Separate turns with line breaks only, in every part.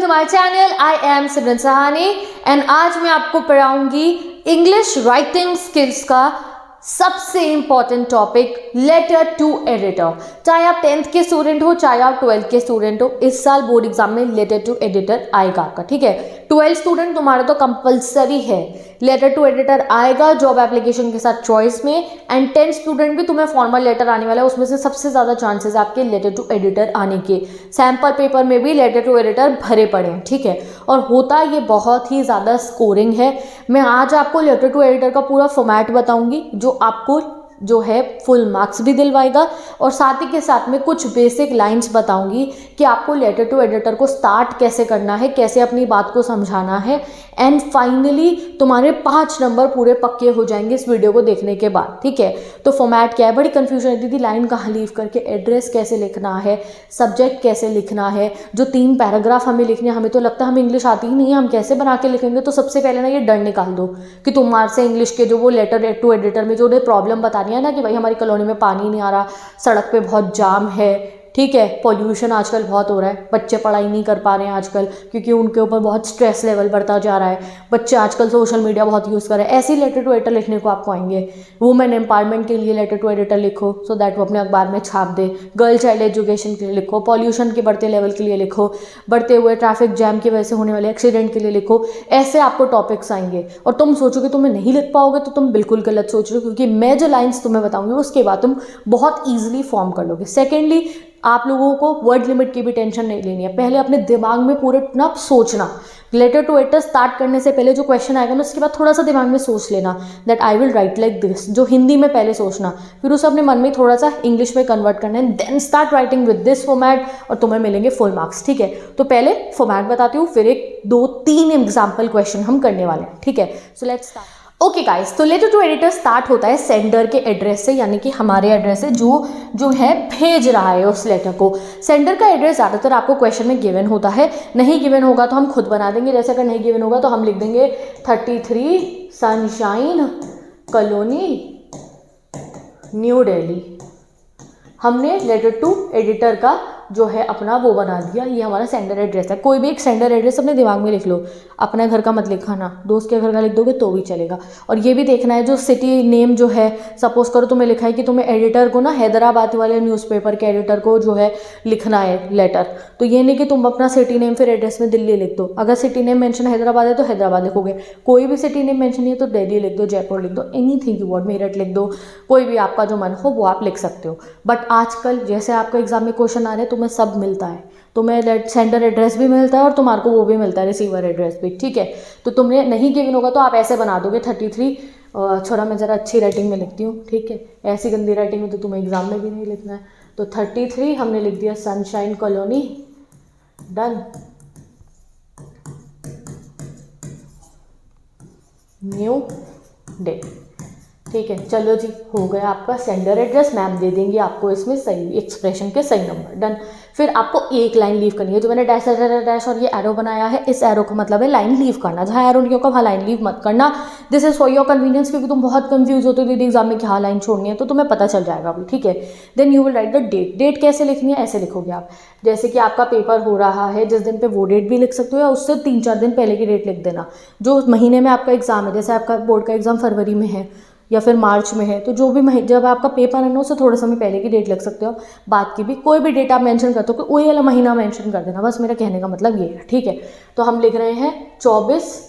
My channel. I am Simran Sahani and आज मैं आपको पढ़ाऊंगी इंग्लिश राइटिंग स्किल्स का सबसे important topic, letter to editor. चाहे आप 10th के स्टूडेंट हो, चाहे आप 12th के स्टूडेंट हो, इस साल बोर्ड एग्जाम में लेटर टू एडिटर आएगा आपका। ठीक है, 12th स्टूडेंट तुम्हारा तो कंपलसरी है, लेटर टू एडिटर आएगा जॉब एप्लीकेशन के साथ चॉइस में। एंड 10th स्टूडेंट भी तुम्हें फॉर्मल लेटर आने वाला है, उसमें से सबसे ज़्यादा चांसेस आपके लेटर टू एडिटर आने के। सैम्पल पेपर में भी लेटर टू एडिटर भरे पड़े हैं। ठीक है, और होता ये बहुत ही ज़्यादा स्कोरिंग है। मैं आज आपको लेटर टू एडिटर का पूरा फॉर्मेट बताऊंगी जो आपको जो है फुल मार्क्स भी दिलवाएगा, और साथ ही के साथ में कुछ बेसिक लाइंस बताऊंगी कि आपको लेटर टू एडिटर को स्टार्ट कैसे करना है, कैसे अपनी बात को समझाना है। एंड फाइनली तुम्हारे 5 नंबर पूरे पक्के हो जाएंगे इस वीडियो को देखने के बाद। ठीक है, तो फॉर्मेट क्या है, बड़ी कन्फ्यूजन रहती थी, लाइन कहाँ लीव करके, एड्रेस कैसे लिखना है, सब्जेक्ट कैसे लिखना है, जो 3 पैराग्राफ हमें लिखने, हमें तो लगता है हमें इंग्लिश आती ही नहीं है, हम कैसे बना के लिखेंगे। तो सबसे पहले ना ये डर निकाल दो कि तुम्हारे से इंग्लिश के जो वो लेटर टू एडिटर में जो उन्हें प्रॉब्लम बतानी है ना कि भाई हमारी कॉलोनी में पानी नहीं आ रहा, सड़क पे बहुत जाम है, ठीक है, पॉल्यूशन आजकल बहुत हो रहा है, बच्चे पढ़ाई नहीं कर पा रहे हैं आजकल क्योंकि उनके ऊपर बहुत स्ट्रेस लेवल बढ़ता जा रहा है, बच्चे आजकल सोशल मीडिया बहुत यूज़ कर रहे हैं, ऐसी लेटर टू एडिटर लिखने को आपको आएंगे। वुमेन एम्पावरमेंट के लिए लेटर टू एडिटर लिखो सो दैट वो अपने अखबार में छाप दे, गर्ल चाइल्ड एजुकेशन के लिए लिखो, पॉल्यूशन के बढ़ते लेवल के लिए लिखो, बढ़ते हुए ट्रैफिक जैम की वजह से होने वाले एक्सीडेंट के लिए लिखो। ऐसे आपको टॉपिक्स आएंगे और तुम सोचोगे तुम्हें नहीं लिख पाओगे, तो तुम बिल्कुल गलत सोच रहे हो, क्योंकि मैं जो लाइन्स तुम्हें बताऊंगी उसके बाद तुम बहुत ईजिली फॉर्म कर लोगे। सेकेंडली, आप लोगों को वर्ड लिमिट की भी टेंशन नहीं लेनी है। पहले अपने दिमाग में पूरे ना सोचना, लेटर टू एडिटर स्टार्ट करने से पहले जो क्वेश्चन आएगा ना उसके बाद थोड़ा सा दिमाग में सोच लेना that I will write like this, जो हिंदी में पहले सोचना, फिर उसे अपने मन में थोड़ा सा इंग्लिश में कन्वर्ट करना है, then start writing with this format और तुम्हें मिलेंगे फुल मार्क्स। ठीक है, तो पहले फॉर्मेट बताती हूँ, फिर 1, 2, 3 एग्जाम्पल क्वेश्चन हम करने वाले हैं। ठीक है, so let's start. Okay guys, तो लेटर टू एडिटर स्टार्ट होता है सेंडर के एड्रेस से, यानी कि हमारे एड्रेस से जो है भेज रहा है उस लेटर को। सेंडर का एड्रेस ज़्यादातर आपको क्वेश्चन में गिवन होता है, नहीं गिवन होगा तो हम खुद बना देंगे। जैसे अगर नहीं गिवन होगा तो हम लिख देंगे 33 सनशाइन कॉलोनी, न्यू दिल्ली। हमने लेटर टू एडिटर का जो है अपना वो बना दिया, ये हमारा सेंडर एड्रेस है। कोई भी एक सेंडर एड्रेस अपने दिमाग में लिख लो, अपने घर का मत लिखाना, दोस्त के घर का लिख दोगे तो भी चलेगा। और ये भी देखना है जो सिटी नेम जो है, सपोज करो तुम्हें लिखा है कि तुम्हें एडिटर को ना हैदराबाद वाले न्यूज़पेपर के एडिटर को जो है लिखना है लेटर, तो ये नहीं कि तुम अपना सिटी नेम फिर एड्रेस में दिल्ली लिख दो। अगर सिटी नेम मेंशन हैदराबाद है तो हैदराबाद लिखोगे, कोई भी सिटी नेम मेंशन नहीं है तो दिल्ली लिख दो, जयपुर लिख दो, एनीथिंग यू वांट, मेरठ लिख दो, कोई भी आपका जो मन हो वो आप लिख सकते हो। बट आजकल जैसे आपका एग्जाम में क्वेश्चन आ रहे हैं, तुम्हें सब मिलता है, तुम्हें सेंडर एड्रेस भी मिलता है और तुम्हारे को वो भी मिलता है रिसीवर एड्रेस भी। ठीक है, तो तुमने नहीं गिवन होगा तो आप ऐसे बना दोगे 33, छोड़ा मैं ज़रा अच्छी राइटिंग में लिखती हूँ, ठीक है, ऐसी गंदी राइटिंग में तो तुम्हें एग्जाम में भी नहीं लिखना है। तो 33 हमने लिख दिया sunshine colony, done, new day. ठीक है, चलो जी, हो गया आपका सेंडर एड्रेस, मैम दे देंगी आपको इसमें सही एक्सप्रेशन के सही नंबर, डन। फिर आपको एक लाइन लीव करनी है, जो मैंने डैश डैश डैश और ये एरो बनाया है, इस एरो का मतलब है लाइन लीव करना, जहाँ एरो नहीं होगा वहाँ लाइन लीव मत करना। This is for your convenience, क्योंकि तुम बहुत कंफ्यूज होते हो दीदी एग्जाम में क्या लाइन छोड़नी है, तो तुम्हें पता चल जाएगा अभी। ठीक है, then you will write the date. Date कैसे लिखनी है, ऐसे लिखोगे आप, जैसे कि आपका पेपर हो रहा है जिस दिन पे वो डेट भी लिख सकते हो, या उससे 3-4 दिन पहले की डेट लिख देना, जो महीने में आपका एग्जाम है। जैसे आपका बोर्ड का एग्जाम फरवरी में है या फिर मार्च में है, तो जो भी जब आपका पेपर है ना उससे थोड़ा समय पहले की डेट लिख सकते हो। बात की भी कोई भी डेट आप मेंशन करते हो, वही वाला महीना मेंशन कर देना, बस मेरा कहने का मतलब ये है। ठीक है, तो हम लिख रहे हैं 24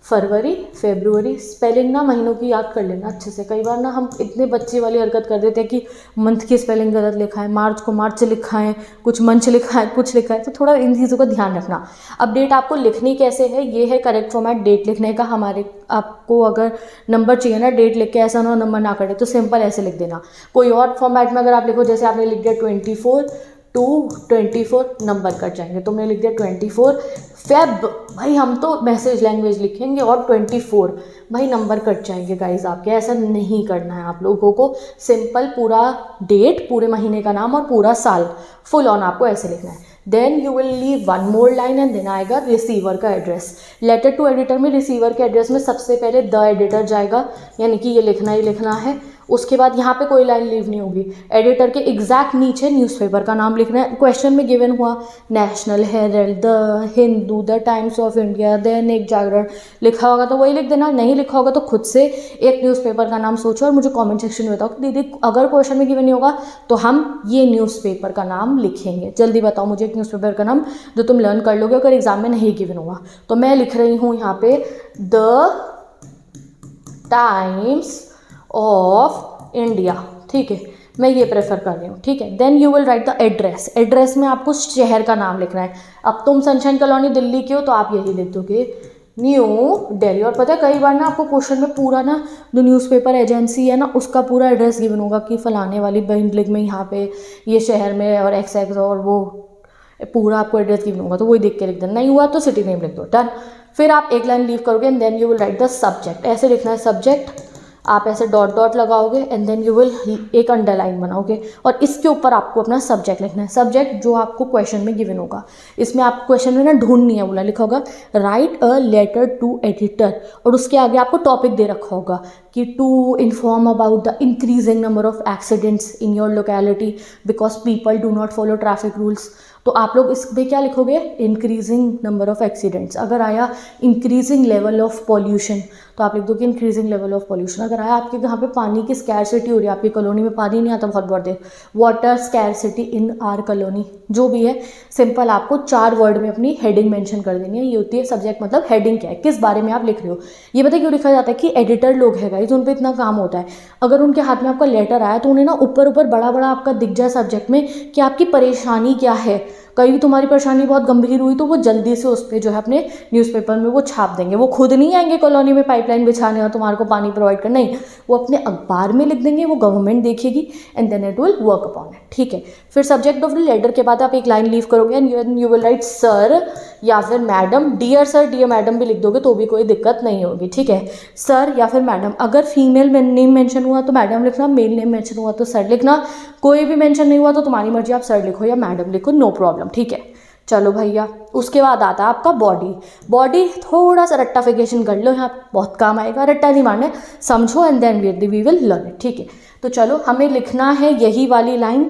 फरवरी, फेब्रुवरी। स्पेलिंग ना महीनों की याद कर लेना अच्छे से, कई बार ना हम इतने बच्चे वाली हरकत कर देते हैं कि मंथ की स्पेलिंग गलत लिखा है, मार्च को मार्च लिखा है, कुछ मंच लिखा है, कुछ लिखा है, तो थोड़ा इन चीज़ों का ध्यान रखना। अब डेट आपको लिखनी कैसे है, ये है करेक्ट फॉर्मेट डेट लिखने का। हमारे आपको अगर नंबर चाहिए ना, डेट लिख के ऐसा ना नंबर ना करे, तो सिंपल ऐसे लिख देना। कोई और फॉर्मेट में अगर आप लिखो, जैसे आपने लिख दिया 24 टू 24 नंबर कट जाएंगे, तुमने लिख दिया 24 फेब, भाई हम तो मैसेज लैंग्वेज लिखेंगे, और 24 भाई नंबर कट जाएंगे गाइज आपके। ऐसा नहीं करना है आप लोगों को, सिंपल पूरा डेट, पूरे महीने का नाम और पूरा साल फुल ऑन आपको ऐसे लिखना है। Then you will leave 1 more line and then आएगा रिसीवर का एड्रेस। लेटर टू एडिटर में रिसीवर के एड्रेस में सबसे पहले द एडिटर जाएगा, यानी कि ये लिखना ही लिखना है। उसके बाद यहाँ पे कोई लाइन लीव नहीं होगी, एडिटर के एग्जैक्ट नीचे न्यूज़पेपर का नाम लिखना है। क्वेश्चन में गिवन हुआ National Herald, the Hindu, the Times of India, Dainik Jagran, लिखा होगा तो वही लिख देना, नहीं लिखा होगा तो खुद से एक न्यूज़पेपर का नाम सोचो और मुझे कमेंट सेक्शन में बताओ कि दीदी अगर क्वेश्चन में गिवन नहीं होगा तो हम ये न्यूज़पेपर का नाम लिखेंगे। जल्दी बताओ मुझे एक न्यूज़पेपर का नाम जो तुम लर्न कर लोगे अगर एग्जाम में नहीं गिवन होगा। तो मैं लिख रही हूँ यहाँ पे द टाइम्स ऑफ इंडिया, ठीक है, मैं ये प्रेफर कर रही हूँ, ठीक है। Then you will write the address, address में आपको शहर का नाम लिखना है। अब तुम सनशाइन कॉलोनी दिल्ली के हो तो आप यही लिख दोगे न्यू दिल्ली। और पता है कई बार ना आपको क्वेश्चन में पूरा ना जो न्यूज़पेपर एजेंसी है ना उसका पूरा एड्रेस गिवन होगा कि फलाने वाली बिल्डिंग में यहाँ पे ये शहर में और XX और वो पूरा आपको एड्रेस गिवन होगा तो वही देख के लिख देना, नहीं हुआ तो सिटी नेम लिख दो, डन। फिर आप एक लाइन लीव करोगे and then you will write the subject, ऐसे लिखना है सब्जेक्ट, आप ऐसे डॉट डॉट लगाओगे एंड देन यू विल एक अंडरलाइन बनाओगे और इसके ऊपर आपको अपना सब्जेक्ट लिखना है, सब्जेक्ट जो आपको क्वेश्चन में गिवन होगा। इसमें आपको क्वेश्चन में ना ढूंढनी है, बोला लिखा होगा write a letter to editor और उसके आगे आपको टॉपिक दे रखा होगा कि to inform about the increasing number of accidents in your locality because people do not follow traffic rules. तो आप लोग इस पे क्या लिखोगे, इंक्रीजिंग नंबर ऑफ एक्सीडेंट्स। अगर आया इंक्रीजिंग लेवल ऑफ पॉल्यूशन तो आप लिख दो कि इंक्रीजिंग लेवल ऑफ पॉल्यूशन। अगर आया आपके यहाँ पे पानी की स्कैरसिटी हो रही है, आपकी कॉलोनी में पानी नहीं आता बहुत देर, water scarcity in our colony, जो भी है सिंपल आपको 4 वर्ड में अपनी हेडिंग मेंशन कर देनी है। ये होती है सब्जेक्ट, मतलब हेडिंग क्या है, किस बारे में आप लिख रहे हो। ये पता क्यों लिखा जाता है कि एडिटर लोग है गाइस, उन पर इतना काम होता है, अगर उनके हाथ में आपका लेटर आया तो उन्हें ना ऊपर बड़ा बड़ा आपका दिख जाए सब्जेक्ट में कि आपकी परेशानी क्या है। कहीं भी तुम्हारी परेशानी बहुत गंभीर हुई तो वो जल्दी से उस पर जो है अपने न्यूज़पेपर में वो छाप देंगे। वो खुद नहीं आएंगे कॉलोनी में पाइपलाइन बिछाने और तुम्हारे को पानी प्रोवाइड करना, नहीं, वो अपने अखबार में लिख देंगे, वो गवर्नमेंट देखेगी and then it will work upon it, ठीक है। फिर सब्जेक्ट ऑफ द लेटर के बाद आप एक लाइन लीव करोगे and you will write sir या फिर madam, dear sir dear madam भी लिख दोगे तो भी कोई दिक्कत नहीं होगी, ठीक है। सर या फिर मैडम, अगर फीमेल नेम मेंशन हुआ तो मैडम लिखना, मेल नेम मेंशन हुआ तो सर लिखना, कोई भी मेंशन नहीं हुआ तो तुम्हारी मर्जी, आप सर लिखो या मैडम लिखो, नो प्रॉब्लम, ठीक है। चलो भैया, उसके बाद आता है आपका बॉडी। बॉडी थोड़ा सा रट्टाफिकेशन कर लो, यहाँ बहुत काम आएगा, रट्टा नहीं मारना, समझो and then we will learn it, ठीक है। तो चलो हमें लिखना है यही वाली लाइन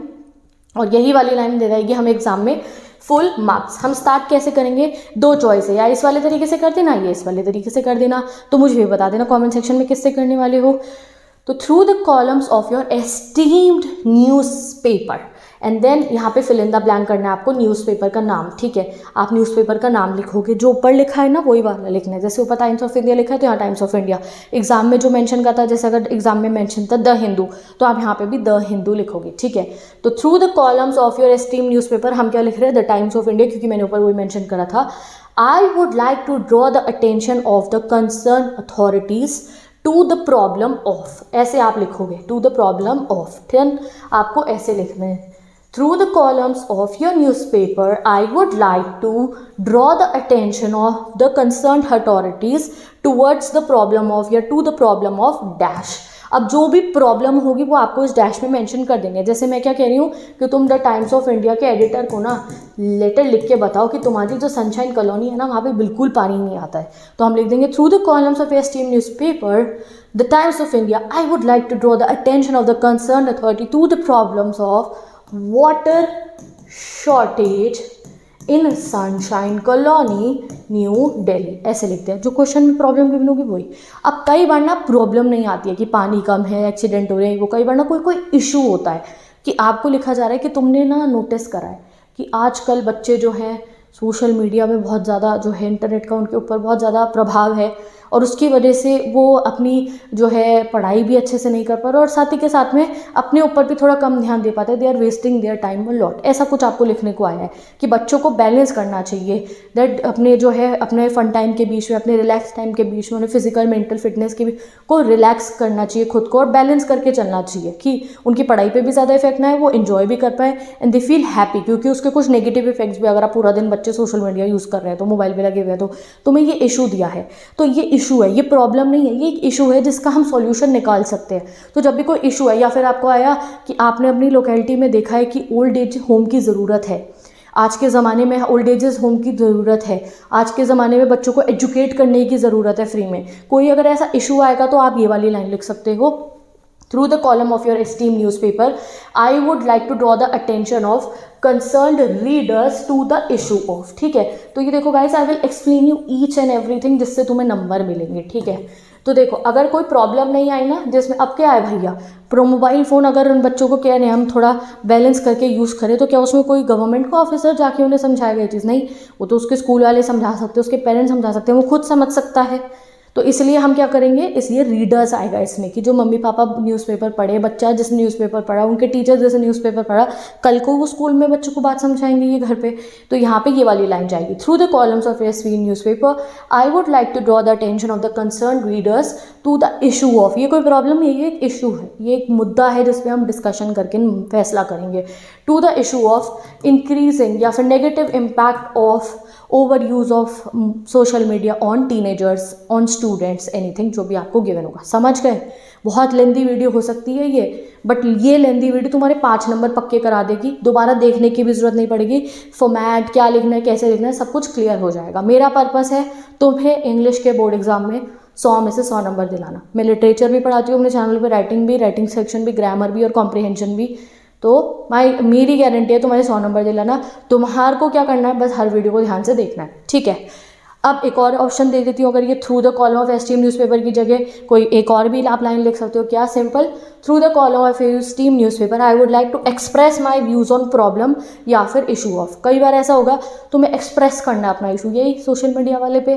और यही वाली लाइन दे देगी हमें एग्जाम में फुल मार्क्स। हम स्टार्ट कैसे करेंगे, 2 चॉइस है, या इस वाले तरीके से कर देना या इस वाले तरीके से कर देना, तो मुझे भी बता देना कमेंट सेक्शन में किससे करने वाले हो। तो through the columns of your esteemed newspaper and then यहाँ पे फिल इन द ब्लैंक करना है आपको न्यूज़पेपर का नाम, ठीक है। आप न्यूज़पेपर का नाम लिखोगे, जो ऊपर लिखा है ना वही वाला लिखना है। जैसे ऊपर टाइम्स ऑफ इंडिया लिखा है तो यहाँ टाइम्स ऑफ इंडिया, एग्जाम में जो मेंशन करता है, जैसे अगर एग्जाम में मेंशन था द हिंदू तो आप यहाँ पे भी द हिंदू लिखोगे, ठीक है। तो through the columns of your esteemed newspaper हम क्या लिख रहे हैं, द टाइम्स ऑफ इंडिया, क्योंकि मैंने ऊपर वही मेंशन करा था। I would like to draw the attention of the concern authorities to the problem of, ऐसे आप लिखोगे टू द प्रॉब्लम ऑफ, ठीक, आपको ऐसे लिखना है। Through the columns of your newspaper, I would like to draw the attention of the concerned authorities towards the problem of या to the problem of dash। अब जो भी प्रॉब्लम होगी वो आपको इस डैश में मेंशन कर देंगे। जैसे मैं क्या कह रही हूँ कि तुम द टाइम्स ऑफ इंडिया के एडिटर को ना लेटर लिख के बताओ कि तुम्हारी जो सनशाइन कॉलोनी है ना वहाँ पे बिल्कुल पानी नहीं आता है, तो हम लिख देंगे through the columns of esteemed newspaper the Times of India, I would like to draw the attention of the concern authority to the problems of water shortage in Sunshine Colony New Delhi, ऐसे लिखते हैं। जो question में problem given होगी वही। अब कई बार ना प्रॉब्लम नहीं आती है कि पानी कम है, एक्सीडेंट हो रहे हैं, वो कई बार ना कोई इशू होता है कि आपको लिखा जा रहा है कि तुमने ना नोटिस करा है कि आजकल बच्चे जो हैं सोशल मीडिया में बहुत ज़्यादा जो है इंटरनेट का उनके ऊपर बहुत ज़्यादा प्रभाव है और उसकी वजह से वो अपनी जो है पढ़ाई भी अच्छे से नहीं कर पा रहे और साथ ही के साथ में अपने ऊपर भी थोड़ा कम ध्यान दे पाते हैं। They are wasting their time a lot, ऐसा कुछ आपको लिखने को आया है कि बच्चों को बैलेंस करना चाहिए। दैट अपने जो है अपने फन टाइम के बीच में, अपने रिलैक्स टाइम के बीच में उन्हें फिजिकल मेंटल फिटनेस के भी को रिलैक्स करना चाहिए खुद को और बैलेंस करके चलना चाहिए कि उनकी पढ़ाई पर भी ज़्यादा इफेक्ट ना है, वो इन्जॉय भी कर पाए एंड दे फील हैप्पी। क्योंकि उसके कुछ नेगेटिव इफेक्ट्स भी, अगर आप पूरा दिन बच्चे सोशल मीडिया यूज़ कर रहे हैं तो मोबाइल पे लगे हुए हैं तो तुम्हें ये इशू दिया है, तो ये इशू है, ये प्रॉब्लम नहीं है, ये एक इशू है जिसका हम सॉल्यूशन निकाल सकते हैं। तो जब भी कोई इशू है या फिर आपको आया कि आपने अपनी लोकेलिटी में देखा है कि ओल्ड एज होम की ज़रूरत है, आज के ज़माने में ओल्ड एजेस होम की ज़रूरत है, आज के ज़माने में बच्चों को एजुकेट करने की ज़रूरत है फ्री में, कोई अगर ऐसा इशू आएगा तो आप ये वाली लाइन लिख सकते हो through the column of your esteemed newspaper, I would like to draw the attention of concerned readers to the issue of, ठीक है। तो ये देखो guys, I will explain you each and everything जिससे तुम्हें नंबर मिलेंगे, ठीक है। तो देखो, अगर कोई प्रॉब्लम नहीं आई ना, जिसमें अब क्या है भैया, प्रो मोबाइल फ़ोन अगर उन बच्चों को कह रहे हैं हम थोड़ा बैलेंस करके यूज़ करें, तो क्या उसमें कोई गवर्नमेंट का ऑफिसर जाके उन्हें समझाएगा ये चीज़? नहीं, वो तो उसके स्कूल वाले समझा सकते हैं, उसके पेरेंट्स समझा सकते हैं, वो खुद समझ सकता है। तो इसलिए हम क्या करेंगे, इसलिए रीडर्स आएगा इसमें कि जो मम्मी पापा न्यूज़पेपर पढ़े, बच्चा जिसने न्यूज़पेपर पढ़ा, उनके टीचर जैसे न्यूज़पेपर पढ़ा, कल को वो स्कूल में बच्चों को बात समझाएंगे ये घर पे। तो यहाँ पे ये वाली लाइन जाएगी, थ्रू द कॉलम्स ऑफ एसवी newspaper I would like to draw the attention of the concern readers to the issue of, ये कोई प्रॉब्लम नहीं, ये एक इशू है, ये एक मुद्दा है जिस पे हम डिस्कशन करके फैसला करेंगे। To the issue of increasing या फिर negative impact of over use of social media on teenagers, on students, anything जो भी आपको गिवन होगा। समझ गए? बहुत लेंदी वीडियो हो सकती है ये, बट ये लेंदी वीडियो तुम्हारे 5 नंबर पक्के करा देगी, दोबारा देखने की भी ज़रूरत नहीं पड़ेगी। फॉर्मेट क्या लिखना है, कैसे लिखना है, सब कुछ क्लियर हो जाएगा। मेरा पर्पस है तुम्हें इंग्लिश के बोर्ड एग्जाम में 100 में से 100 नंबर दिलाना। मैं लिटरेचर भी पढ़ाती हूँ अपने चैनल पर, राइटिंग भी, राइटिंग सेक्शन भी, ग्रामर भी और कॉम्प्रिहेंशन भी। तो मेरी गारंटी है तुम्हारे 100 नंबर दिलाना। तुम्हारे को क्या करना है, बस हर वीडियो को ध्यान से देखना है, ठीक है। अब एक और ऑप्शन दे देती हूँ, अगर ये through the column of esteem newspaper की जगह कोई एक और भी आप लाइन लिख सकते हो। क्या? Simple, through the column of esteem newspaper I would like to express my views on problem या फिर इशू ऑफ। कई बार ऐसा होगा तुम्हें एक्सप्रेस करना है अपना इशू, यही सोशल मीडिया वाले पे,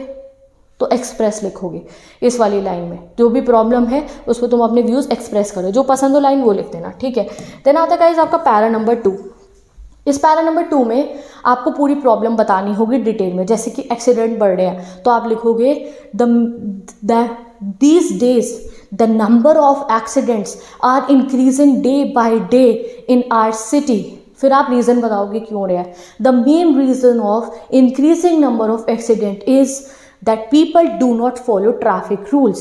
तो एक्सप्रेस लिखोगे इस वाली लाइन में, जो भी प्रॉब्लम है उस पर तुम अपने व्यूज़ एक्सप्रेस करो, जो पसंद हो लाइन वो लिख देना, ठीक है। देन आता है गाइस आपका पैरा नंबर 2। इस पैरा नंबर 2 में आपको पूरी प्रॉब्लम बतानी होगी डिटेल में। जैसे कि एक्सीडेंट बढ़ रहे हैं तो आप लिखोगे these days the number of accidents are increasing day by day in our city. फिर आप रीज़न बताओगे क्यों हो रहा है। The main reason of increasing number of accident is that people do not follow traffic rules.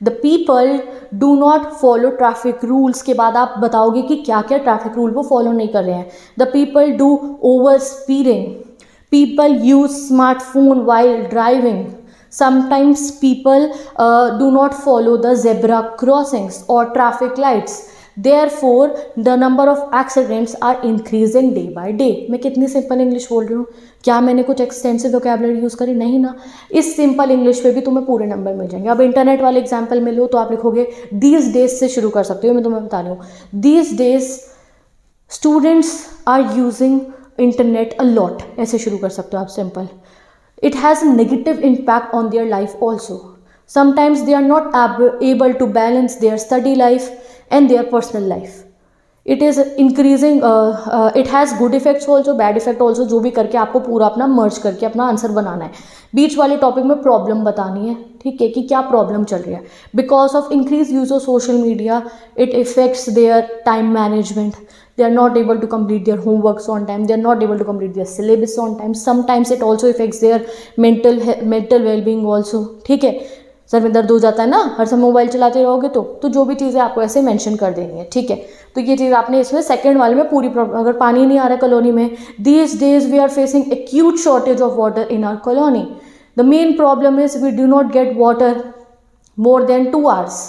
The people do not follow traffic rules के बाद आप बताओगे कि क्या क्या ट्रैफिक रूल वो फॉलो नहीं कर रहे हैं। The people do over speeding. People use smartphone while driving. Sometimes people do not follow the zebra crossings or traffic lights. Therefore, the number of accidents are increasing day by day. मैं कितनी simple English बोल रही हूँ, क्या मैंने कुछ extensive vocabulary use करी? नहीं ना। इस सिंपल इंग्लिश पे भी तुम्हें पूरे नंबर मिल जाएंगे। अब इंटरनेट वाले एग्जाम्पल में लो तो आप लिखोगे दीज डेज से शुरू कर सकते हो, मैं तुम्हें बता रही हूँ। These days students are using internet a lot, ऐसे शुरू कर सकते हो आप simple. It has a negative impact on their life also. Sometimes they are not able to balance their study life and their personal life. It is increasing, it has good effects also, bad effect also, जो भी करके आपको पूरा अपना मर्ज करके अपना answer बनाना है। बीच वाले टॉपिक में प्रॉब्लम बतानी है, ठीक है, कि क्या प्रॉब्लम चल रही है। Because of increase use of social media it effects their time management, they are not able to complete their homeworks on time, they are not able to complete their syllabus on time, sometimes it also affects their mental well-being also, ठीक है। Sir में दर्द हो जाता है ना हर समय mobile चलाते रहोगे तो जो भी चीज़ें आपको ऐसे मेंशन कर देनी है, ठीक है। तो ये चीज़ आपने इसमें सेकंड वाले में पूरी प्रॉब्लम, अगर पानी नहीं आ रहा कॉलोनी में, these days we are facing acute shortage of water in our colony. The main problem is we do not get water more than 2 hours.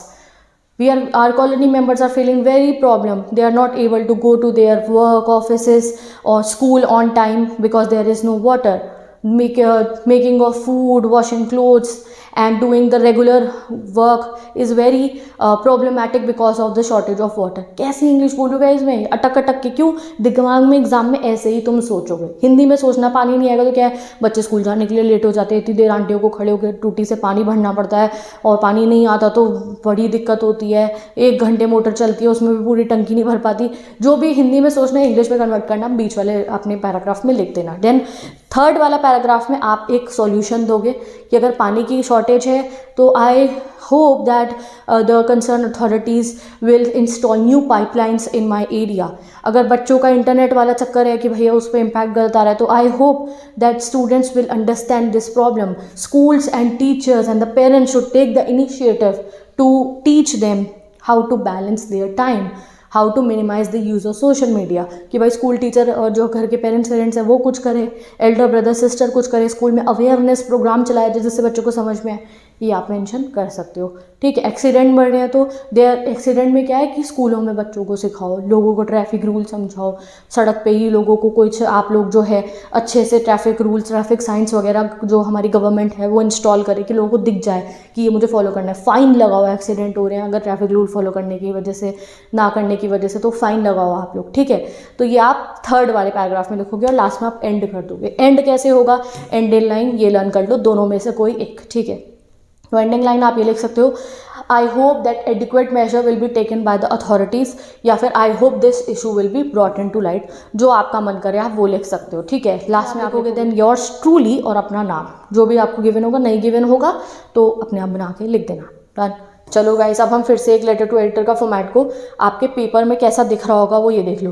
Our colony members are feeling very problem. They are not able to go to their work, offices or school on time because there is no water. Making of food, washing clothes and doing the regular work is very problematic because of the shortage of water. कैसी English बोलोगे इसमें अटक अटक के? क्यों? दिमाग में exam में ऐसे ही तुम सोचोगे। हिंदी में सोचना, पानी नहीं आएगा तो क्या है, बच्चे स्कूल जाने के लिए लेट हो जाते हैं, इतनी देर आंटियों को खड़े होकर टूटी से पानी भरना पड़ता है और पानी नहीं आता तो बड़ी दिक्कत होती है। 1 घंटे मोटर चलती है उसमें भी पूरी टंकी नहीं भर पाती। जो भी हिंदी में सोचना है इंग्लिश में कन्वर्ट करना, बीच वाले अपने पैराग्राफ में लिख देना। देन थर्ड वाला पैराग्राफ में आप एक सॉल्यूशन दोगे कि अगर पानी की शॉर्टेज है तो I hope that the concern authorities will install new pipelines in my area. अगर बच्चों का इंटरनेट वाला चक्कर है कि भैया उस पर इम्पैक्ट गलत आ रहा है तो I hope that students will understand this problem. Schools and teachers and the parents should take the initiative to teach them how to balance their time, how to minimise the use of social media, कि भाई school teacher और जो घर के parents हैं वो कुछ करें, एल्डर ब्रदर सिस्टर कुछ करें, स्कूल में अवेयरनेस प्रोग्राम चलाया जाए जिससे बच्चों को समझ में आए, ये आप मेंशन कर सकते हो। ठीक है, एक्सीडेंट बढ़ रहे हैं तो एक्सीडेंट में क्या है कि स्कूलों में बच्चों को सिखाओ, लोगों को ट्रैफिक रूल समझाओ, सड़क पे ही लोगों को कुछ आप लोग जो है अच्छे से ट्रैफिक रूल्स, ट्रैफिक साइंस वगैरह जो हमारी गवर्नमेंट है वो इंस्टॉल करे कि लोगों को दिख जाए कि ये मुझे फॉलो करना है। फ़ाइन लगाओ, एक्सीडेंट हो रहे हैं अगर ट्रैफिक रूल फॉलो करने की वजह से, ना करने की वजह से, तो फाइन लगाओ आप लोग। ठीक है, तो ये आप थर्ड वाले पैराग्राफ में लिखोगे और लास्ट में आप एंड कर दोगे। एंड कैसे होगा, एंडिंग लाइन ये लर्न कर लो, दोनों में से कोई एक। ठीक है, तो एंडिंग लाइन आप ये लिख सकते हो, I hope that adequate measure will be taken by the authorities, या फिर I hope this issue will be brought into light, जो आपका मन करे आप वो लिख सकते हो। ठीक है, लास्ट में आप लिखोगे देन योर्स ट्रूली और अपना नाम, जो भी आपको गिवन होगा, नहीं गिवन होगा तो अपने आप बना के लिख देना। डन। चलो गाइस, अब हम फिर से एक लेटर टू एडिटर का फॉर्मेट को आपके पेपर में कैसा दिख रहा होगा वो ये देख लो।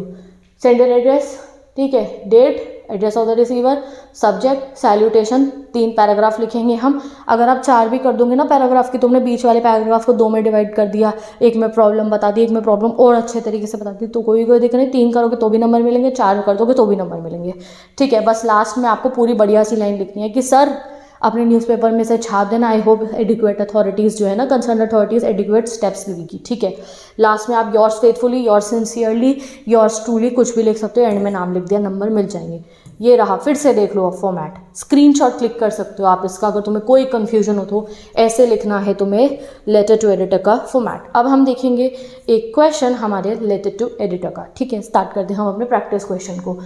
सेंडर एड्रेस, ठीक है, date, address of the receiver, subject, salutation, 3 paragraph लिखेंगे हम। अगर आप 4 भी कर दोगे ना पैराग्राफ की, तुमने बीच वाले पैराग्राफ को 2 में डिवाइड कर दिया, एक में प्रॉब्लम बता दी, एक में प्रॉब्लम और अच्छे तरीके से बता दी, तो कोई दिक्कत नहीं। 3 करोगे तो भी नंबर मिलेंगे, 4 कर दोगे तो भी नंबर मिलेंगे। ठीक है, बस लास्ट में आपको पूरी बढ़िया सी लाइन लिखनी है कि सर अपने न्यूज़पेपर में से छाप देना, आई होप एडिक्वेट अथॉरिटीज़ जो है ना, कंसर्न अथॉरिटीज़ एडिक्वेट स्टेप्स लेगी। ठीक है, लास्ट में आप yours faithfully, yours sincerely, yours truly कुछ भी लिख सकते हो, एंड में नाम लिख दिया, नंबर मिल जाएंगे। ये रहा, फिर से देख लो आप फॉर्मेट, स्क्रीनशॉट क्लिक कर सकते हो आप इसका, अगर तुम्हें कोई कन्फ्यूजन हो तो ऐसे लिखना है तुम्हें लेटर टू एडिटर का फॉर्मेट। अब हम देखेंगे एक क्वेश्चन हमारे लेटर टू एडिटर का। ठीक है, स्टार्ट करते हैं हम अपने प्रैक्टिस क्वेश्चन को।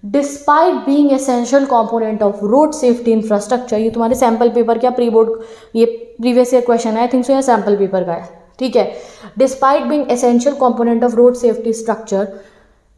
Despite being essential component of road safety infrastructure, ये तुम्हारे सैम्पल पेपर क्या प्री बोर्ड, ये प्रीवियस ईयर क्वेश्चन है आई थिंक सो, या सैम्पल पेपर का है। ठीक है, despite being essential component of road safety structure,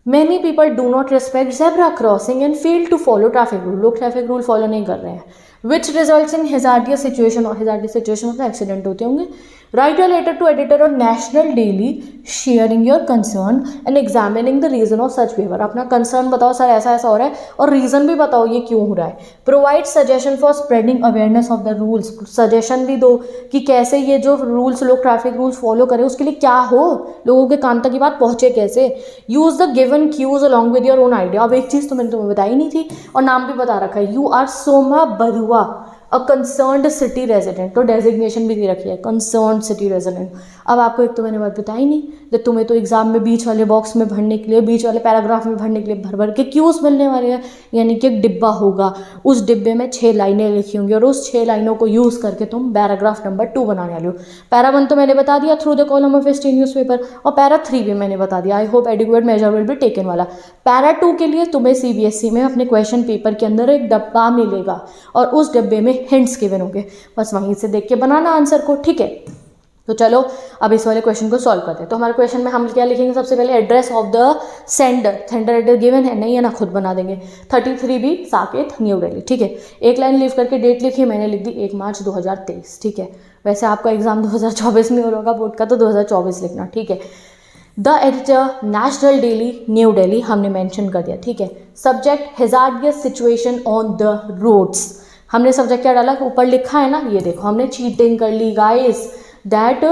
many people do not respect zebra crossing and fail to follow traffic rule, लोग traffic rule follow नहीं कर रहे हैं। Which results in hazardous situation, और हैजार्डियस सिचुएशन मतलब accident होते होंगे। Write a letter to editor on national daily sharing your concern and examining the reason of such behaviour, अपना कंसर्न बताओ सर ऐसा ऐसा हो रहा है और रीजन भी बताओ ये क्यों हो रहा है। Provide suggestion for spreading awareness of the rules, suggestion भी दो कि कैसे ये जो रूल्स लोग ट्रैफिक रूल्स फॉलो करें उसके लिए क्या हो, लोगों के कान तक ये बात पहुंचे कैसे। Use the given cues along with your own idea, अब एक चीज़ तो मैंने तुम्हें बताई नहीं थी और नाम भी बता रखा है, you are Soma Barua a concerned city resident, तो डेजिग्नेशन भी दे रखी है कंसर्न्ड सिटी रेजिडेंट। अब आपको एक तो मैंने बात बताई नहीं, जब तुम्हें तो एग्जाम में बीच वाले बॉक्स में भरने के लिए, बीच वाले पैराग्राफ में भरने के लिए भर भर के क्यूज मिलने वाले हैं, यानी कि एक डिब्बा होगा, उस डिब्बे में 6 लाइनें लिखी होंगी और उस 6 लाइनों को यूज़ करके तुम पैराग्राफ नंबर 2 बनाने वाले हो। पैरा 1 तो मैंने बता दिया through the column of esteemed newspaper, और पैरा 3 भी मैंने बता दिया, I hope adequate measure will be taken वाला। पैरा 2 के लिए तुम्हें सीबीएसई में अपने क्वेश्चन पेपर के अंदर एक डब्बा मिलेगा और उस डब्बे में हिंट्स गिवन होंगे, बस वहीं से देख के बनाना आंसर को। ठीक है, तो चलो अब इस वाले क्वेश्चन को सॉल्व करते हैं। तो हमारे क्वेश्चन में हम क्या लिखेंगे, सबसे पहले address of the sender, sender address given है नहीं है ना, खुद बना देंगे। 33B Saket new Delhi. ठीक है, एक लाइन लीव करके डेट लिखी, मैंने लिख दी 1 मार्च 2023। ठीक है, वैसे आपका एग्जाम 2024 में हो रहा होगा बोर्ड का, तो 2024 लिखना। ठीक है, the editor national daily New Delhi हमने मेंशन कर दिया। ठीक है, subject hazardous situation on the roads, हमने सब्जेक्ट क्या डाला, ऊपर लिखा है ना, ये देखो हमने चीटिंग कर ली guys, that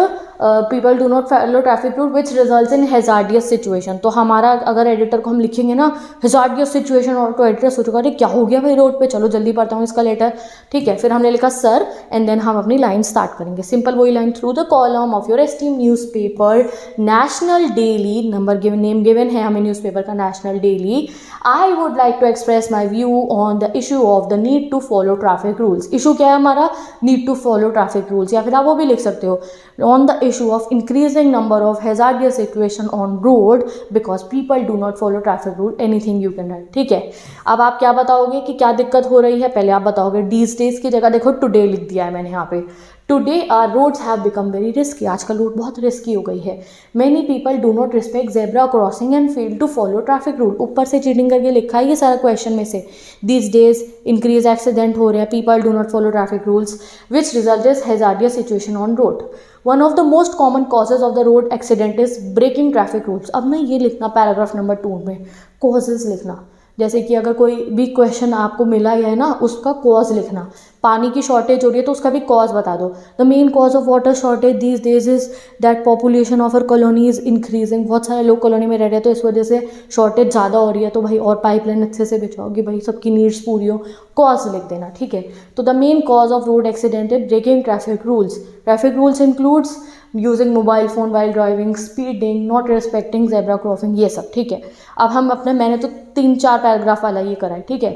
people do not follow traffic rule which results in hazardous situation. तो हमारा अगर एडिटर को हम लिखेंगे ना हैजार्डियस सिचुएशन, और तो एडिटर सोचेगा अरे क्या हो गया भाई रोड पे, चलो जल्दी पढ़ता हूँ इसका लेटर। ठीक है, फिर हमने लिखा सर, एंड देन हम अपनी लाइन स्टार्ट करेंगे, सिंपल वही line, through the column of your esteem newspaper national daily, number given, name given है हमें न्यूज़पेपर का national daily, I would like to express my view on the issue of the need to follow traffic rules. Issue क्या है हमारा, need to follow traffic rules, या फिर आप वो भी लिख सकते हो on the issue of increasing number of hazardous situation on road because people do not follow traffic rule, anything you can write। ठीक है, अब आप क्या बताओगे कि क्या दिक्कत हो रही है, पहले आप बताओगे these days की जगह देखो today लिख दिया है मैंने यहाँ पे, today our roads have become very risky, आजकल रोड बहुत रिस्की हो गई है। Many people do not respect zebra crossing and fail to follow traffic rule, ऊपर से चीटिंग करके लिखा है ये सारा क्वेश्चन में से। दीज डेज इंक्रीज एक्सीडेंट हो रहे हैं, people do not follow traffic rules which result is hazardous situation on road. One of the most common causes of the road accident is breaking traffic rules. अब ना ये लिखना paragraph number 2 में, causes लिखना, जैसे कि अगर कोई भी क्वेश्चन आपको मिला है ना, उसका कॉज लिखना। पानी की शॉर्टेज हो रही है तो उसका भी कॉज बता दो। The main cause of water shortage these days is that population of our colony is increasing. बहुत सारे लोग कॉलोनी में रह रहे हैं तो इस वजह से शॉर्टेज ज़्यादा हो रही है, तो भाई और पाइपलाइन अच्छे से बिछाओगे, भाई सबकी नीड्स पूरी हो, कॉज लिख देना, ठीक है। तो the main cause of road accident is breaking traffic rules. Traffic rules includes using mobile phone while driving, speeding, not respecting zebra crossing, ये सब, ठीक है। अब हम अपने, मैंने तो 3-4 पैराग्राफ वाला ये करा है, ठीक है।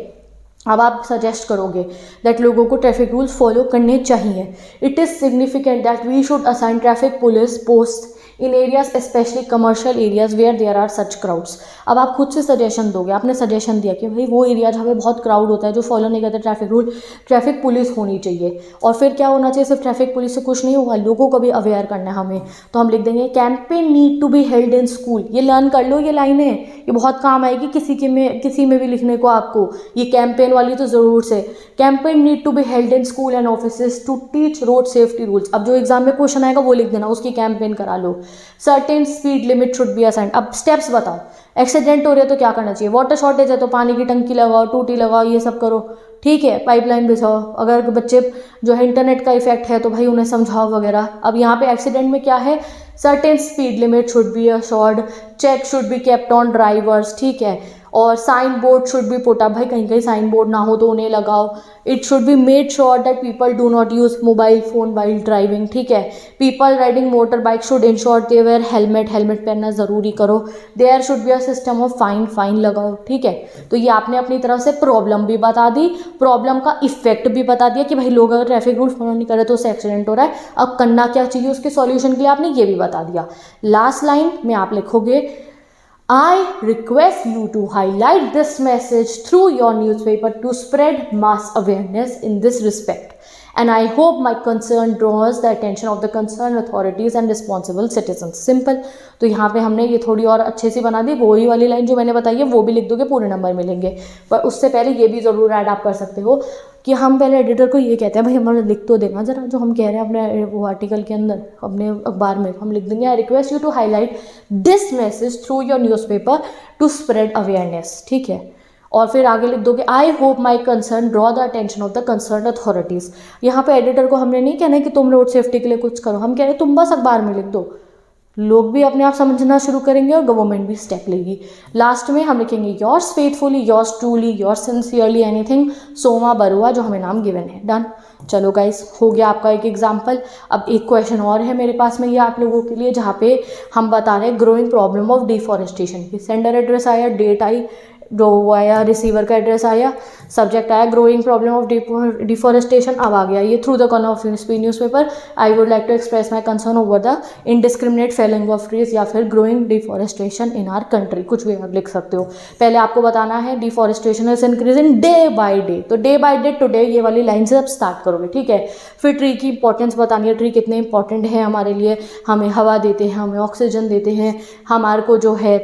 अब आप सजेस्ट करोगे दैट लोगों को ट्रैफिक रूल्स फॉलो करने चाहिए। It is significant that we should assign traffic police post in areas specially commercial areas where there are such crowds. अब आप खुद से सजेशन दोगे, आपने सजेशन दिया कि भाई वो एरिया जहाँ पे बहुत क्राउड होता है, जो फॉलो नहीं करते ट्रैफिक रूल, ट्रैफिक पुलिस होनी चाहिए। और फिर क्या होना चाहिए, सिर्फ ट्रैफिक पुलिस से कुछ नहीं होगा, लोगों को भी अवेयर करना है हमें। तो हम लिख देंगे campaign need to be held in school. ये लर्न कर लो, ये लाइनें, ये बहुत काम आएगी किसी में भी लिखने को आपको, ये कैंपेन वाली तो ज़रूर से। Campaign need to be held in school and offices to teach road safety rules. अब जो एग्जाम में क्वेश्चन आएगा वो लिख देना, उसकी कैंपेन करा लो। Certain speed limit should be assigned. अब स्टेप्स बताओ, एक्सीडेंट हो रहे है तो क्या करना चाहिए, वाटर शॉर्टेज है तो पानी की टंकी लगाओ, टूटी लगाओ, ये सब करो, ठीक है। पाइपलाइन बिछाओ, अगर बच्चे जो है इंटरनेट का इफेक्ट है तो भाई उन्हें समझाओ वगैरह। अब यहाँ पे एक्सीडेंट में क्या है, certain speed limit should be assured, check should be kept on drivers, ठीक है। और sign board should be put up, भाई कहीं कहीं साइन बोर्ड ना हो तो उन्हें लगाओ। It should be made sure that people do not use mobile phone while driving, ठीक है। People riding motor bike should ensure they wear helmet, helmet पहनना ज़रूरी करो। There should be a system of fine लगाओ, ठीक है। तो ये आपने अपनी तरफ से प्रॉब्लम भी बता दी, प्रॉब्लम का इफेक्ट भी बता दिया कि भाई लोग अगर ट्रैफिक रूल फॉलो नहीं कर रहे तो उससे एक्सीडेंट हो रहा है, अब करना क्या चाहिए उसके सॉल्यूशन के लिए आपने ये भी बता दिया। लास्ट लाइन में आप लिखोगे I request you to highlight this message through your newspaper to spread mass awareness in this respect. And I hope my concern draws the attention of the concerned authorities and responsible citizens. Simple. तो यहाँ पे हमने ये थोड़ी और अच्छे से बना दी, वही वाली लाइन जो मैंने बताई है वो भी लिख दोगे, पूरे नंबर मिलेंगे। पर उससे पहले ये भी ज़रूर ऐड आप कर सकते हो कि हम पहले एडिटर को ये कहते हैं भाई हमारा लिख तो देना ज़रा जो हम कह रहे हैं अपने वो आर्टिकल के अंदर, अपने अखबार में हम लिख देंगे I request you to highlight this message through your newspaper to spread awareness, ठीक है। और फिर आगे लिख दोगे I hope my concern draw the attention of the concern authorities. यहाँ पे एडिटर को हमने नहीं कहना कि तुम रोड सेफ्टी के लिए कुछ करो, हम कह रहे हैं तुम बस अखबार में लिख दो, लोग भी अपने आप समझना शुरू करेंगे और गवर्नमेंट भी स्टेप लेगी। लास्ट में हम लिखेंगे yours faithfully, yours truly, yours sincerely, anything Soma Barua, जो हमें नाम गिवन है। डन। चलो गाइस, हो गया आपका एक एग्जाम्पल। अब एक क्वेश्चन और है मेरे पास में ये आप लोगों के लिए, जहाँ पे हम बता रहे हैं ग्रोइंग प्रॉब्लम ऑफ डिफॉरेस्टेशन की। सेंडर एड्रेस आया, डेट आई, वो आया, रिसीवर का एड्रेस आया, सब्जेक्ट आया ग्रोइंग प्रॉब्लम ऑफ डिफॉरेस्टेशन। अब आ गया ये through the column of newspaper I would like to express my concern over the indiscriminate felling of trees, या फिर growing deforestation in our country, कुछ भी आप लिख सकते हो। पहले आपको बताना है deforestation is increasing day by day, तो डे बाय डे टुडे ये वाली लाइन से आप स्टार्ट करोगे, ठीक है। फिर ट्री की इंपॉर्टेंस बतानी है, ट्री कितने इंपॉर्टेंट है हमारे लिए, हमें हवा देते हैं, हमें ऑक्सीजन देते हैं, हमारे को जो है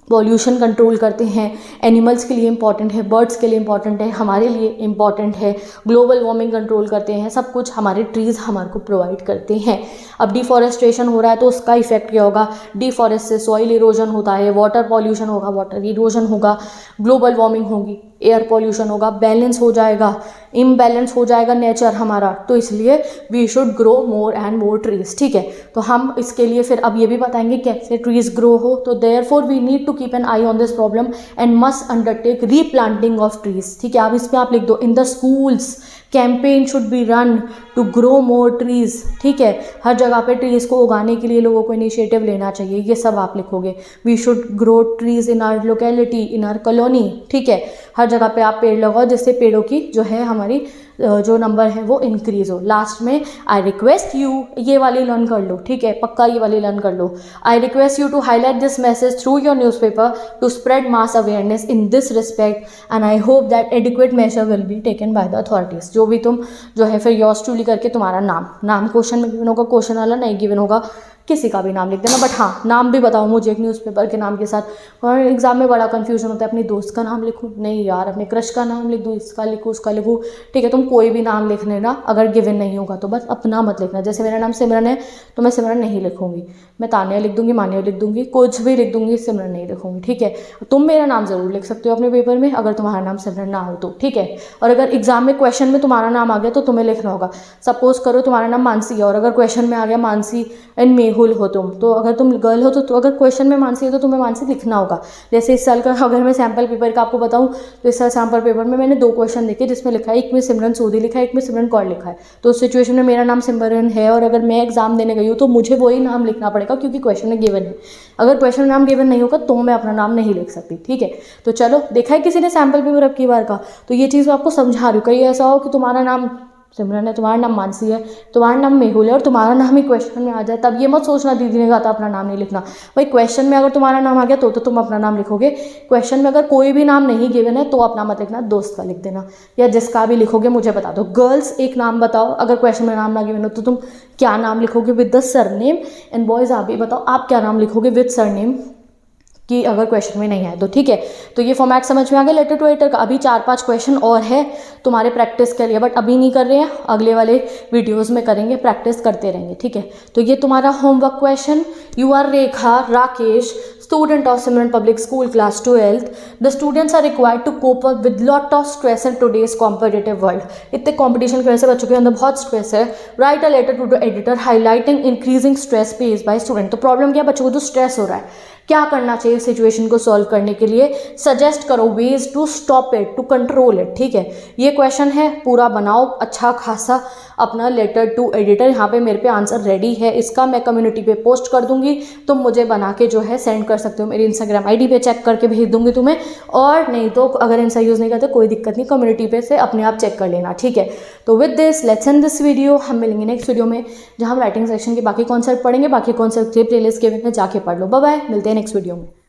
पॉल्यूशन कंट्रोल करते हैं, एनिमल्स के लिए इंपॉर्टेंट है, बर्ड्स के लिए इंपॉर्टेंट है, हमारे लिए इंपॉर्टेंट है, ग्लोबल वार्मिंग कंट्रोल करते हैं, सब कुछ हमारे ट्रीज़ हमारे को प्रोवाइड करते हैं। अब डिफॉरेस्टेशन हो रहा है तो उसका इफेक्ट क्या होगा, डिफॉरेस्ट से सॉइल इरोजन होता है, वाटर पॉल्यूशन होगा, वाटर इरोजन होगा, ग्लोबल वार्मिंग होगी, एयर पॉल्यूशन होगा, बैलेंस हो जाएगा, इम्बैलेंस हो जाएगा नेचर हमारा, तो इसलिए we should grow more and more trees, ठीक है। तो हम इसके लिए फिर अब ये भी बताएंगे कैसे ट्रीज ग्रो हो, तो therefore we need to keep an eye on this problem and must undertake replanting of trees, ठीक है। अब इसमें आप लिख दो in the schools campaign should be run to grow more trees, ठीक है। हर जगह पे ट्रीज़ को उगाने के लिए लोगों को इनिशिएटिव लेना चाहिए, ये सब आप लिखोगे। We should grow trees in our locality, in our colony, ठीक है। हर जगह पे आप पेड़ लगाओ जिससे पेड़ों की जो है हमारी जो नंबर है वो इंक्रीज हो। लास्ट में आई रिक्वेस्ट यू, ये वाली लर्न कर लो, ठीक है, पक्का ये वाली लर्न कर लो। I request you to highlight this message through your newspaper to spread mass awareness in this respect and I hope that adequate measure will be taken by the authorities. जो भी तुम जो है फिर योर्स ट्रूली करके तुम्हारा नाम question में गिवन होगा, क्वेश्चन वाला नहीं गिवन होगा, किसी का भी नाम लिख देना, बट हाँ नाम भी बताओ मुझे एक न्यूज़पेपर के नाम के साथ। और एग्जाम में बड़ा कन्फ्यूजन होता है, अपनी दोस्त का नाम लिखूँ, नहीं यार अपने क्रश का नाम लिख दूँ, इसका लिखूँ उसका लिखूँ, ठीक है तुम कोई भी नाम लिख लेना, अगर गिवन नहीं होगा तो बस अपना मत लिखना। जैसे मेरा नाम सिमरन है तो मैं सिमरन नहीं लिखूँगी, मैं तानिया लिख दूँगी, मानिया लिख दूँगी, कुछ भी लिख दूँगी, सिमरन नहीं लिखूँगी, ठीक है। तुम मेरा नाम ज़रूर लिख सकते हो अपने पेपर में अगर तुम्हारा नाम सिमरन ना हो तो, ठीक है। और अगर एग्जाम में क्वेश्चन में तुम्हारा नाम आ गया तो तुम्हें लिखना होगा। सपोज करो तुम्हारा नाम मानसी है और अगर क्वेश्चन में आ गया मानसी एंड मेहुल हो तुम, तो अगर तुम गर्ल हो तो अगर क्वेश्चन में मानसी है तो तुम्हें मानसी लिखना होगा। जैसे इस साल का अगर मैं सैम्पल पेपर का आपको बताऊं तो इस साल सैम्पल पेपर में मैंने 2 क्वेश्चन लिखे जिसमें लिखा है, एक में सिमरन सोधी लिखा है, एक में सिमरन कौर लिखा है। तो उस सिचुएशन में मेरा नाम सिमरन है और अगर मैं एग्जाम देने गई हूँ तो मुझे वही नाम लिखना पड़ेगा क्योंकि क्वेश्चन में गिवन है। अगर क्वेश्चन में नाम गिवन नहीं होगा तो मैं अपना नाम नहीं लिख सकती, ठीक है। तो चलो देखा है किसी ने सैम्पल पेपर अब की बार का, तो ये चीज़ मैं आपको समझा रही हूँ। कहीं ऐसा हो कि तुम्हारा नाम सिमरन है, तुम्हारा नाम मानसी है, तुम्हारा नाम मेहुल है और तुम्हारा नाम ही क्वेश्चन में आ जाए, तब ये मत सोचना दीदी ने कहा था अपना नाम नहीं लिखना। भाई क्वेश्चन में अगर तुम्हारा नाम आ गया तो तुम अपना नाम लिखोगे, क्वेश्चन में अगर कोई भी नाम नहीं गिवन है तो अपना मत लिखना, दोस्त का लिख देना या जिसका भी लिखोगे मुझे बता दो। गर्ल्स एक नाम बताओ, अगर क्वेश्चन में नाम ना गिवन हो तो तुम क्या नाम लिखोगे with the surname, and boys आप भी बताओ आप क्या नाम लिखोगे विद सरनेम कि अगर क्वेश्चन में नहीं आए तो, ठीक है। तो ये फॉर्मेट समझ में आ गया लेटर टू एडिटर का। अभी 4-5 क्वेश्चन और है तुम्हारे प्रैक्टिस के लिए, बट अभी नहीं कर रहे हैं, अगले वाले वीडियोस में करेंगे, प्रैक्टिस करते रहेंगे, ठीक है। तो ये तुम्हारा homework question. You are Rekha Rakesh, student of Simran Public School class 12th. The students are required to cope up with lot of stress in today's competitive world. इतने कंपटीशन की वजह से बच्चों के अंदर बहुत स्ट्रेस है। Write a letter to the editor highlighting increasing stress face by student. तो प्रॉब्लम क्या है, बच्चों को तो स्ट्रेस हो रहा है, क्या करना चाहिए सिचुएशन को सॉल्व करने के लिए, सजेस्ट करो ways to stop it, to control it, ठीक है। ये क्वेश्चन है, पूरा बनाओ अच्छा खासा अपना लेटर टू एडिटर। यहाँ पे मेरे पे आंसर रेडी है इसका, मैं कम्युनिटी पे पोस्ट कर दूंगी, तुम मुझे बना के जो है सेंड कर सकते हो, मेरी इंस्टाग्राम आईडी पे चेक करके भेज दूंगी तुम्हें। और नहीं तो अगर इंस्टा यूज़ नहीं करते कोई दिक्कत नहीं, कम्युनिटी पे से अपने आप चेक कर लेना, ठीक है। तो with this let's end this video, हम मिलेंगे नेक्स्ट वीडियो में जहाँ हम राइटिंग सेक्शन के बाकी कॉन्सेप्ट पढ़ेंगे, बाकी कॉन्सेप्ट के प्लेलिस्ट के में जाके पढ़ लो। बाय बाय, मिलते हैं नेक्स्ट वीडियो में।